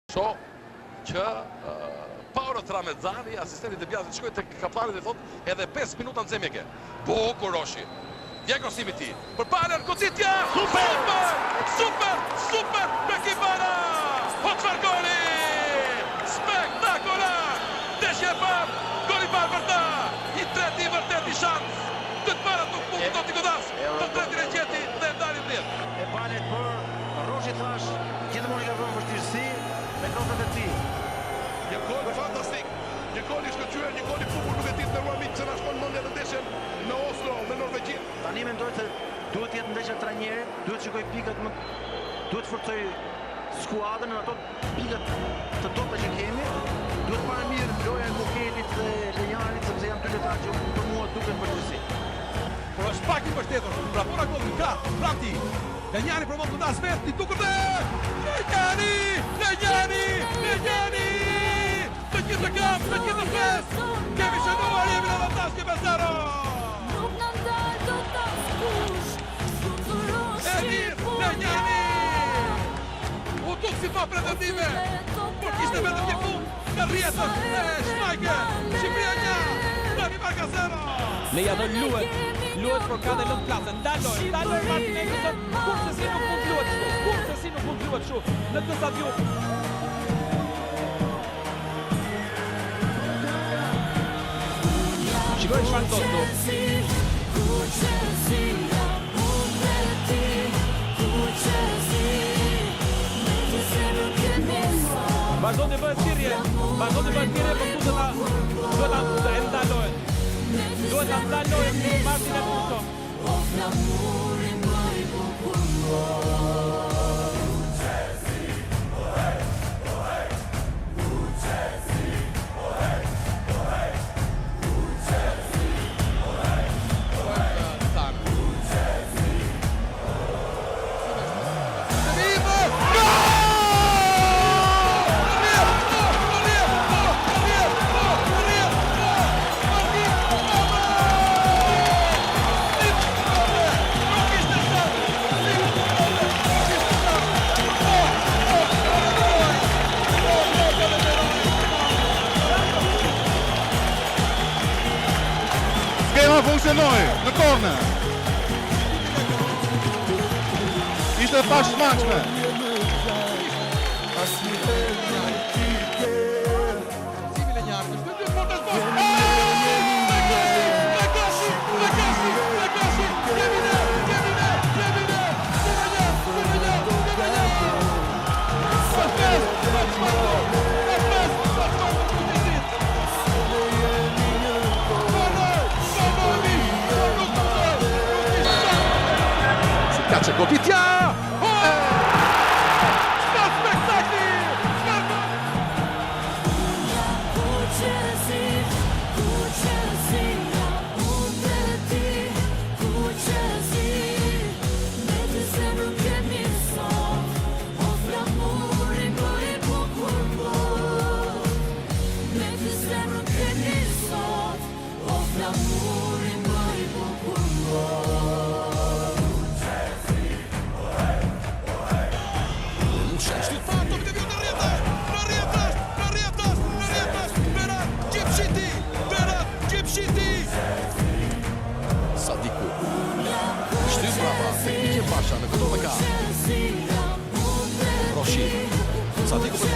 So që Paolo Tramezzani, asistenti i Debjazit, shkoi tek kapitani dhe thot edhe 5 minuta nxemje ke. Bukur Roshi. Vjen krosimi i tij. Përpara goditja. Super! Bekibara! Hotvar goli! Spektakolar! Deshje parë, goli parë për ta. I treti i vërtet i shans. Të para do t'i godas. Të treti reqeti dhe ndari mbledh. E balet për Roshi thash, gjithmonë i ka vënë vështirësi me krotat e tij. Një gol fantastik. Një gol i shkëlqyer, një gol i bukur, nuk e di të ruamit se na shkon mendja të ndeshjen në Oslo me Norvegjin. Tani mendoj se duhet të jetë ndeshja trajneri, duhet të shikoj pikat më, duhet të forcoj skuadrën në ato pikat të dobta që kemi. Duhet marrë mirë loja e Buketit dhe Lejanit sepse janë dy lojtarë që për mua duken përgjithësi. Por është pak i mbështetur, rapora gol ka, Prapti. Legnani provon të das vetë, dukur dhe Legnani! Të gjithë të kam, të gjithë të fes! Kemi shënuar, jemi në vantash 2-0! Edir Legnani! U tuk si pa pretendime, por kishte vetëm një fund nga rrjetën e Schmeichel, Shqipëria 1, Danimarka 0! Leja do luhet por ka dhe lëmë klasën, ndaloj Martinez, kurse si nuk mund luhet kështu, në këtë stadium. Shikoj çfarë ndodh. Vazhdon të bëhet thirrje, por duhet ta ndalojnë. Duhet ta ndalojnë Martinez këto. Skema funksionoi në korner. Ishte pashmangshme. Kaçë goditja! Sadiku. Shtyp brava, teknikë pasha në këto me ka. Roshi. Sadiku